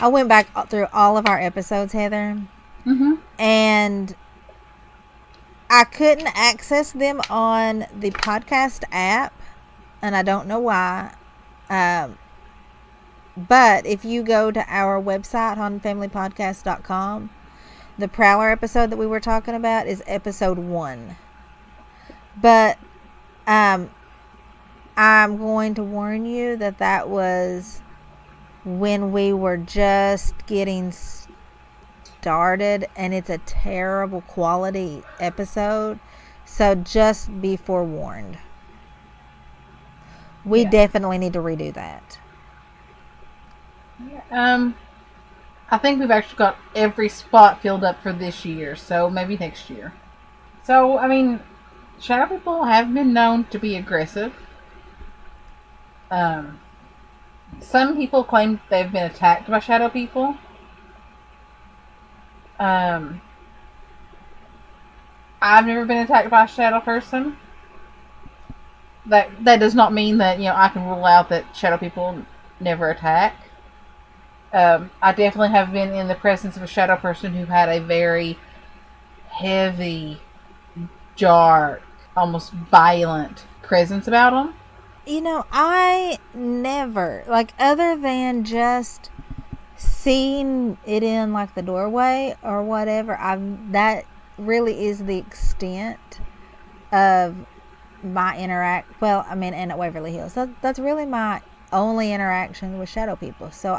went back through all of our episodes, Heather. Mm-hmm. And I couldn't access them on the podcast app, and I don't know why. But if you go to our website, hauntedfamilypodcast.com, the Prowler episode that we were talking about is episode 1. But I'm going to warn you that was when we were just getting started, and it's a terrible quality episode, so just be forewarned. We definitely need to redo that. I think we've actually got every spot filled up for this year, so maybe next year. So, I mean, shadow people have been known to be aggressive. Some people claim they've been attacked by shadow people. I've never been attacked by a shadow person. That does not mean that, I can rule out that shadow people never attack. I definitely have been in the presence of a shadow person who had a very heavy, dark, almost violent presence about them. I never, other than just seeing it in, the doorway or whatever, that really is the extent of my and at Waverly Hills. That's really my only interaction with shadow people. So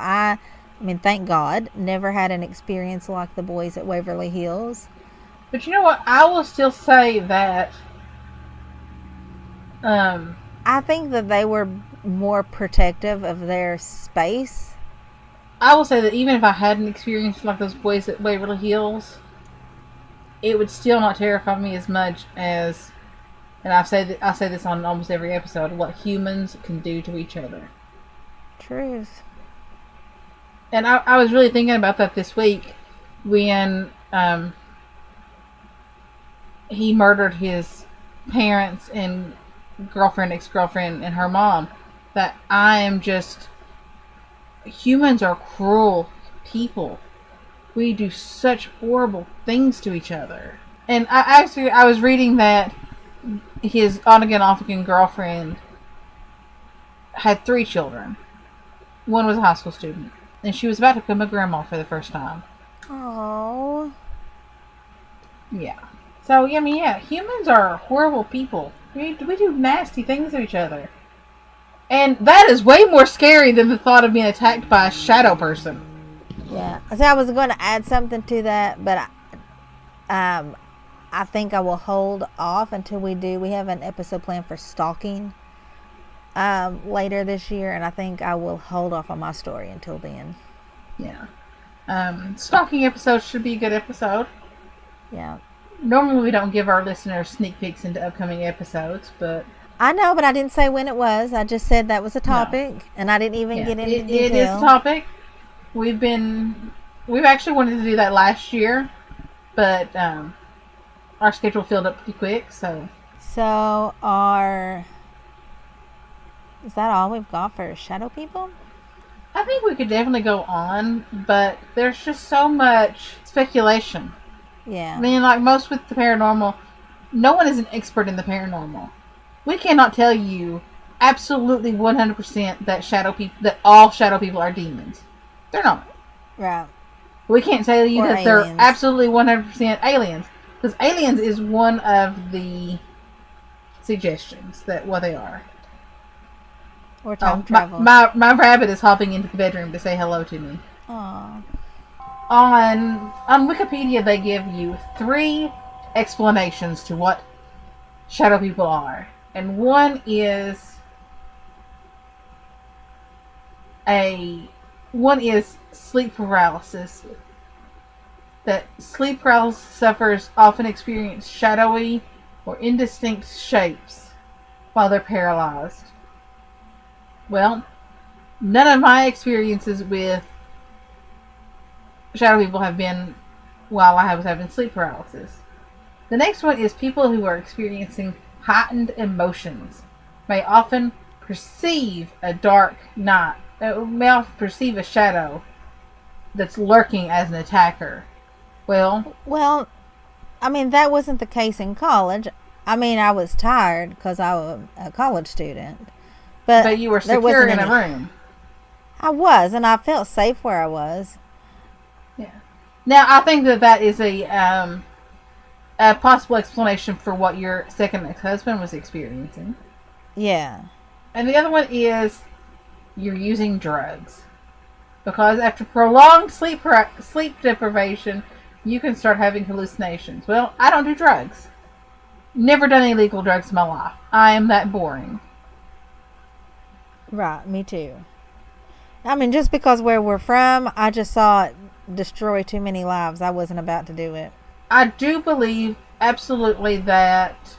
thank God, never had an experience like the boys at Waverly Hills. But you know what? I will still say that I think that they were more protective of their space. I will say that even if I had an experience like those boys at Waverly Hills, it would still not terrify me as much as, and I say this on almost every episode, what humans can do to each other. Truth. And I was really thinking about that this week when he murdered his parents and girlfriend, ex-girlfriend, and her mom. That humans are cruel people. We do such horrible things to each other. And I was reading that his on-again, off-again girlfriend had 3 children. One was a high school student. And she was about to become a grandma for the first time. Oh. Yeah. So, humans are horrible people. We do nasty things to each other. And that is way more scary than the thought of being attacked by a shadow person. Yeah. So I was going to add something to that, but I think I will hold off until we do. We have an episode planned for stalking later this year, and I think I will hold off on my story until then. Yeah. Stalking episode should be a good episode. Yeah. Normally we don't give our listeners sneak peeks into upcoming episodes, but... I know, but I didn't say when it was. I just said that was a topic, and I didn't even get into detail. It is a topic. We've actually wanted to do that last year, but our schedule filled up pretty quick, so... So, is that all we've got for shadow people? I think we could definitely go on, but there's just so much speculation. Yeah. I mean, like most with the paranormal, no one is an expert in the paranormal. We cannot tell you absolutely 100% that all shadow people are demons. They're not. Right. We can't tell you that aliens. They're absolutely 100% aliens. Because aliens is one of the suggestions that what they are. Or time travel. My rabbit is hopping into the bedroom to say hello to me. Aww. On Wikipedia, they give you 3 explanations to what shadow people are. And one is sleep paralysis. That sleep paralysis sufferers often experience shadowy or indistinct shapes while they're paralyzed. Well, none of my experiences with shadow people have been while I was having sleep paralysis. The next one is people who are experiencing heightened emotions may often perceive a dark night, may often perceive a shadow that's lurking as an attacker. Well, that wasn't the case in college. I was tired because I was a college student. But you were secure in a room. I was, and I felt safe where I was. Yeah. Now, I think that is a possible explanation for what your second ex-husband was experiencing. Yeah. And the other one is you're using drugs. Because after prolonged sleep deprivation, you can start having hallucinations. Well, I don't do drugs. Never done any illegal drugs in my life. I am that boring. Right, me too. Just because where we're from, I just saw it destroy too many lives, I wasn't about to do it. I do believe absolutely that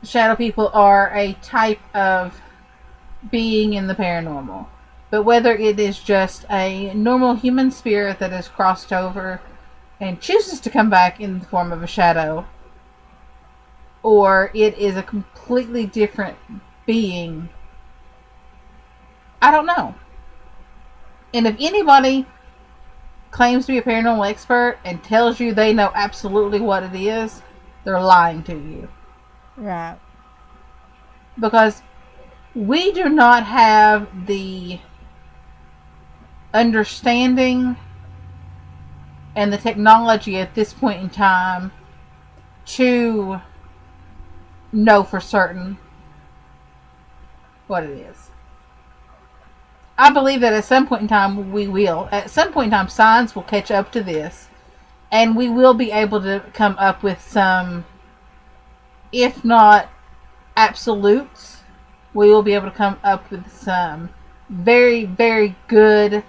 shadow people are a type of being in the paranormal. But whether it is just a normal human spirit that has crossed over and chooses to come back in the form of a shadow, or it is a completely different being, I don't know. And if anybody claims to be a paranormal expert and tells you they know absolutely what it is, they're lying to you. Right. Because we do not have the understanding and the technology at this point in time to know for certain what it is. I believe that at some point in time we will. At some point in time, science will catch up to this, and we will be able to come up with some, if not absolutes, we will be able to come up with some very, very good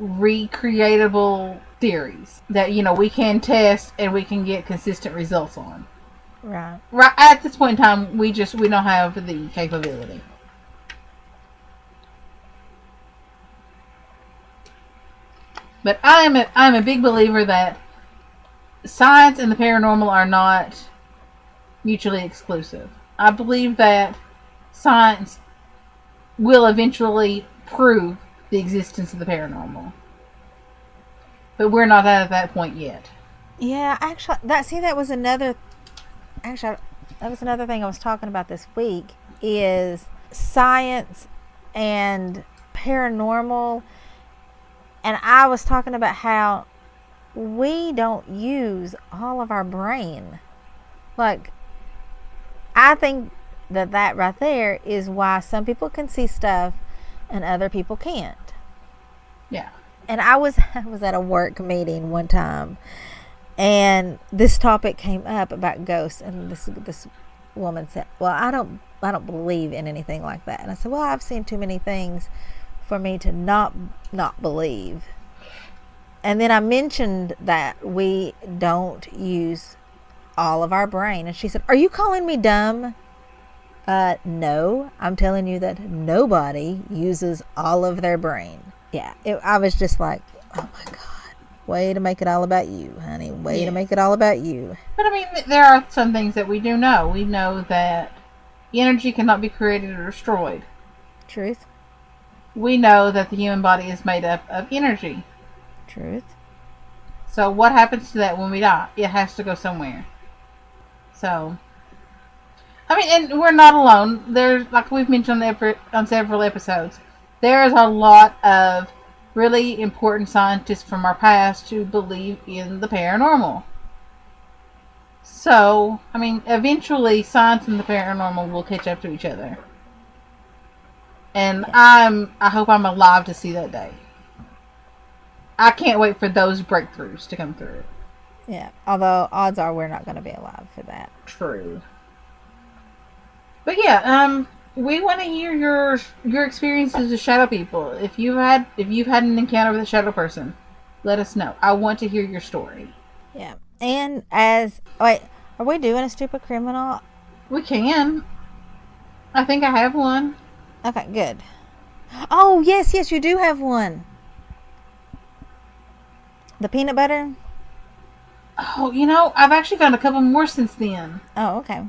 recreatable theories that, we can test and we can get consistent results on. Right. Right at this point in time, we don't have the capability. But I'm a big believer that science and the paranormal are not mutually exclusive. I believe that science will eventually prove the existence of the paranormal. But we're not at that point yet. Yeah, actually, that was another thing I was talking about this week, is science and paranormal. And I was talking about how we don't use all of our brain. Like, I think that right there is why some people can see stuff and other people can't. Yeah. And I was at a work meeting one time, and this topic came up about ghosts, and this woman said, "Well, I don't believe in anything like that." And I said, "Well, I've seen too many things for me to not believe." And then I mentioned that we don't use all of our brain, and she said, "Are you calling me dumb?" No, I'm telling you that nobody uses all of their brain. Yeah, I was just like, oh my God, way to make it all about you, honey. Way to make it all about you. But I mean, there are some things that we do know. We know that energy cannot be created or destroyed. Truth. We know that the human body is made up of energy. Truth. So what happens to that when we die? It has to go somewhere. So, I mean, and we're not alone. There's, like we've mentioned on several episodes, there is a lot of really important scientists from our past who believe in the paranormal. So, I mean, eventually science and the paranormal will catch up to each other. And I hope I'm alive to see that day. I can't wait for those breakthroughs to come through. Yeah, although odds are we're not going to be alive for that. True. But yeah, we want to hear your experiences with shadow people. If you've had an encounter with a shadow person, let us know. I want to hear your story. Yeah. And are we doing a stupid criminal? We can. I think I have one. Okay, good. Oh, yes, you do have one. The peanut butter? Oh, I've actually found a couple more since then. Oh, okay.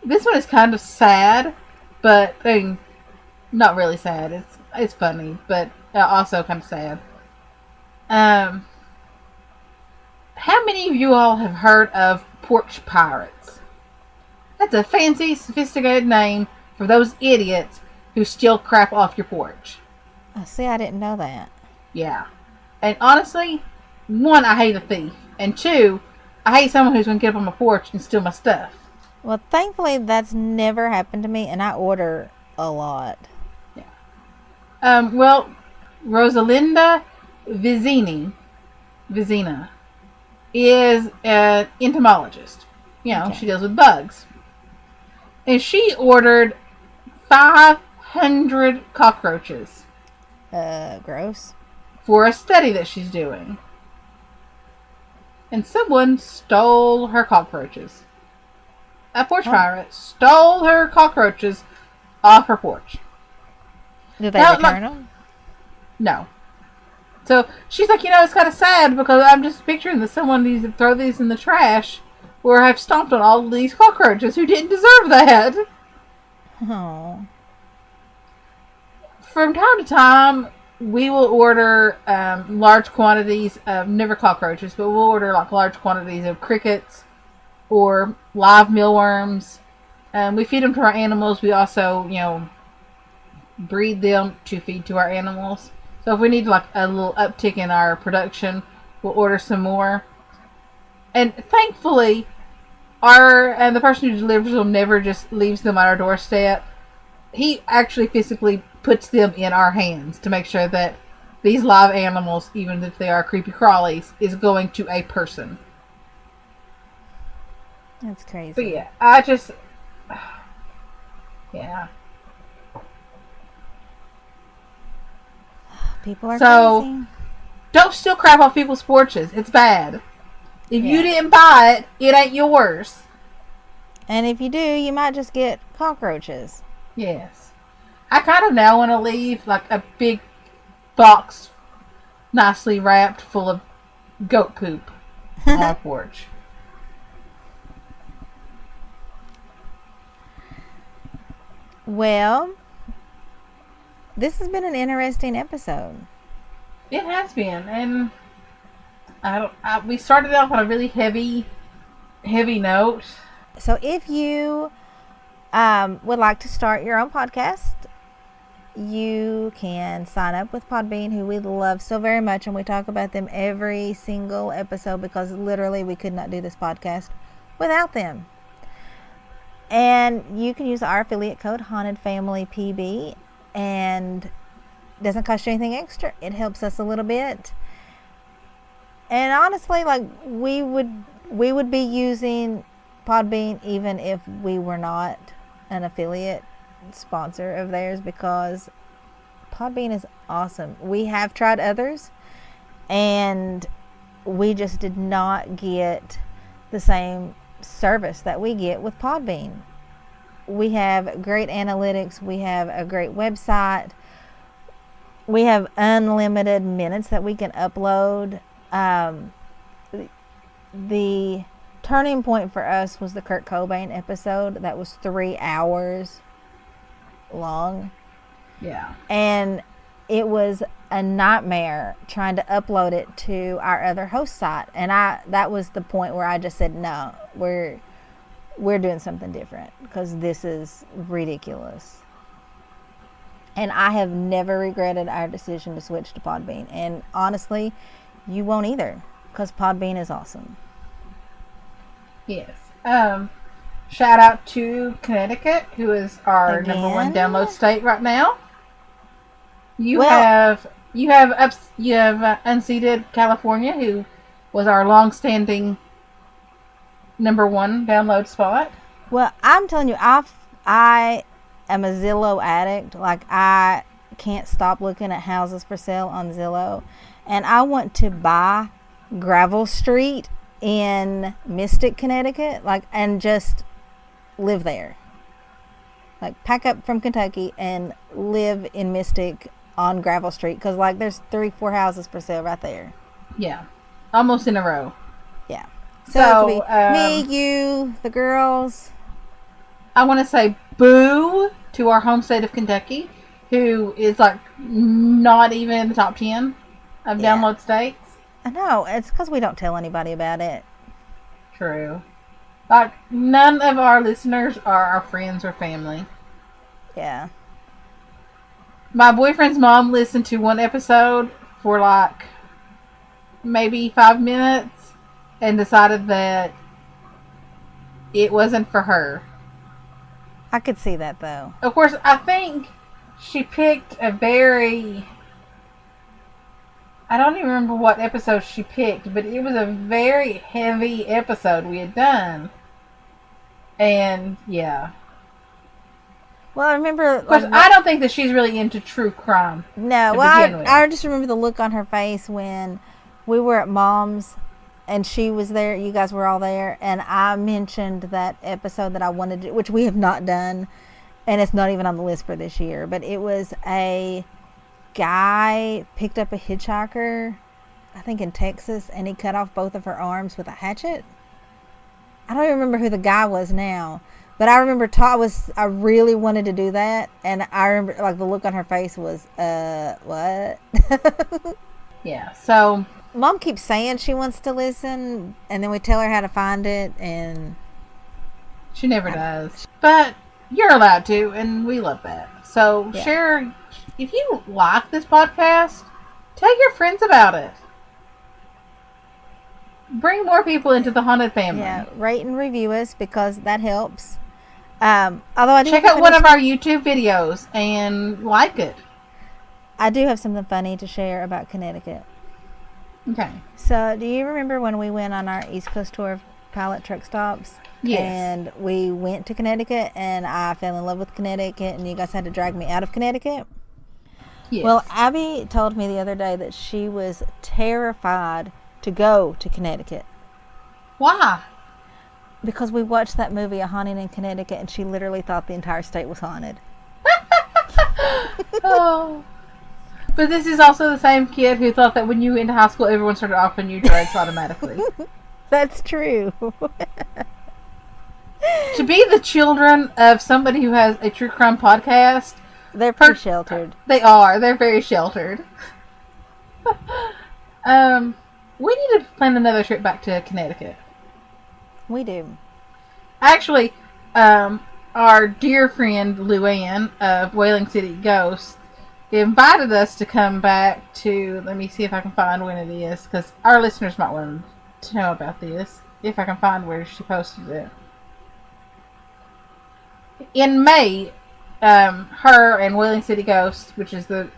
This one is kind of sad, but not really sad. It's funny, but also kind of sad. How many of you all have heard of porch pirates? That's a fancy, sophisticated name for those idiots who steal crap off your porch. Oh, see, I didn't know that. Yeah. And honestly, one, I hate a thief. And two, I hate someone who's going to get up on my porch and steal my stuff. Well, thankfully, that's never happened to me, and I order a lot. Yeah. Well, Rosalinda Vizina is an entomologist. She deals with bugs. And she ordered 100 cockroaches Gross. for a study that she's doing. And someone stole her cockroaches. A porch pirate stole her cockroaches off her porch. Did they return them? No. So she's like, it's kind of sad because I'm just picturing that someone needs to throw these in the trash where I've stomped on all of these cockroaches who didn't deserve that. Oh. From time to time, we will order large quantities of, never cockroaches, but we'll order like large quantities of crickets or live mealworms. We feed them to our animals. We also, breed them to feed to our animals. So if we need like a little uptick in our production, we'll order some more. And thankfully, the person who delivers them never just leaves them on our doorstep. He actually physically puts them in our hands to make sure that these live animals, even if they are creepy crawlies, is going to a person. That's crazy. But yeah, I just... Yeah. People are crazy. Don't steal crap off people's porches. It's bad. If you didn't buy it, it ain't yours. And if you do, you might just get cockroaches. Yes. I kind of now want to leave like a big box nicely wrapped full of goat poop on our porch. Well, this has been an interesting episode. It has been, and we started off on a really heavy note. So if you would like to start your own podcast, you can sign up with Podbean, who we love so very much, and we talk about them every single episode because literally we could not do this podcast without them. And you can use our affiliate code HauntedFamilyPB, and it doesn't cost you anything extra. It helps us a little bit. And honestly, like we would be using Podbean even if we were not an affiliate sponsor of theirs, because Podbean is awesome. We have tried others and we just did not get the same service that we get with Podbean. We have great analytics. We have a great website. We have unlimited minutes that we can upload. The turning point for us was the Kurt Cobain episode. That was 3 hours long. Yeah. And it was a nightmare trying to upload it to our other host site. And that was the point where I just said, no, we're doing something different because this is ridiculous. And I have never regretted our decision to switch to Podbean. And honestly, you won't either, because Podbean is awesome. Yes. Shout out to Connecticut, who is our number one download state right now. You have unseated California, who was our long-standing number one download spot. Well, I'm telling you, I am a Zillow addict. Like, I can't stop looking at houses for sale on Zillow, and I want to buy Gravel Street in Mystic, Connecticut, and just live there. Like, pack up from Kentucky and live in Mystic on Gravel Street, because there's 3-4 houses for sale right there. Yeah, almost in a row. Yeah. So it could be me, you, the girls. I want to say boo to our home state of Kentucky, who is not even in the top 10 of download states. I know. It's because we don't tell anybody about it. True. None of our listeners are our friends or family. Yeah. My boyfriend's mom listened to one episode for maybe 5 minutes and decided that it wasn't for her. I could see that, though. Of course, I think she picked a very... I don't even remember what episode she picked, but it was a very heavy episode we had done. And, yeah. Well, I remember. Of course, I don't think that she's really into true crime. No, well, I just remember the look on her face when we were at Mom's and she was there. You guys were all there, and I mentioned that episode that I wanted to, which we have not done, and it's not even on the list for this year. But it was a guy picked up a hitchhiker, I think in Texas, and he cut off both of her arms with a hatchet. I don't even remember who the guy was now. But I remember I really wanted to do that, and I remember like the look on her face was, what? Yeah, so Mom keeps saying she wants to listen, and then we tell her how to find it, and she never does. But you're allowed to, and we love that. So share, if you like this podcast, tell your friends about it. Bring more people into the Haunted family. Yeah, rate and review us because that helps. Although I do check out one of our YouTube videos and like it. I do have something funny to share about Connecticut. Okay. So, do you remember when we went on our East Coast tour of pilot truck stops? Yes. And we went to Connecticut, and I fell in love with Connecticut, and you guys had to drag me out of Connecticut? Yes. Well, Abby told me the other day that she was terrified to go to Connecticut. Why? Because we watched that movie, A Haunting in Connecticut, and she literally thought the entire state was haunted. Oh. But this is also the same kid who thought that when you went into high school, everyone started offering you drugs automatically. That's true. To be the children of somebody who has a true crime podcast, they're pretty sheltered. They are. They're very sheltered. We need to plan another trip back to Connecticut. We do. Actually, our dear friend Luann of Whaling City Ghosts invited us to come back to, let me see if I can find when it is, because our listeners might want to know about this, if I can find where she posted it. In May, her and Whaling City Ghosts, which is the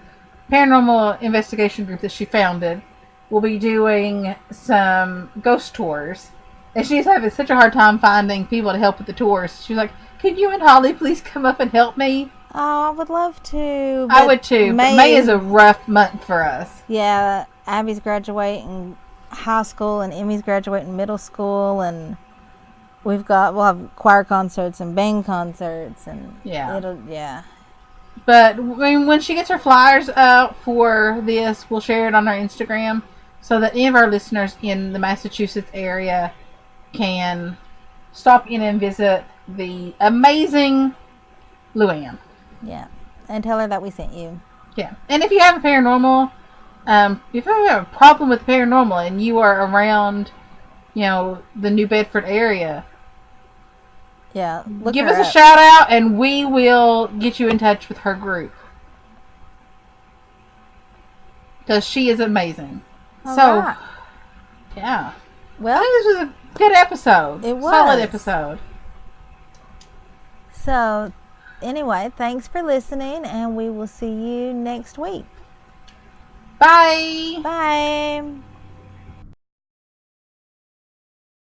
paranormal investigation group that she founded, will be doing some ghost tours. And she's having such a hard time finding people to help with the tours. She's like, can you and Holly please come up and help me? Oh, I would love to. I would too. May is a rough month for us. Yeah, Abby's graduating high school and Emmy's graduating middle school, and we'll have choir concerts and band concerts, and yeah. But when she gets her flyers out for this, we'll share it on our Instagram so that any of our listeners in the Massachusetts area can stop in and visit the amazing Luann. Yeah, and tell her that we sent you. Yeah, and if you have a paranormal, if you have a problem with paranormal and you are around, the New Bedford area, give us a shout out and we will get you in touch with her group. Because she is amazing. Right. Yeah. Well, I think this was a good episode. It was. Solid episode. So, anyway, thanks for listening, and we will see you next week. Bye. Bye.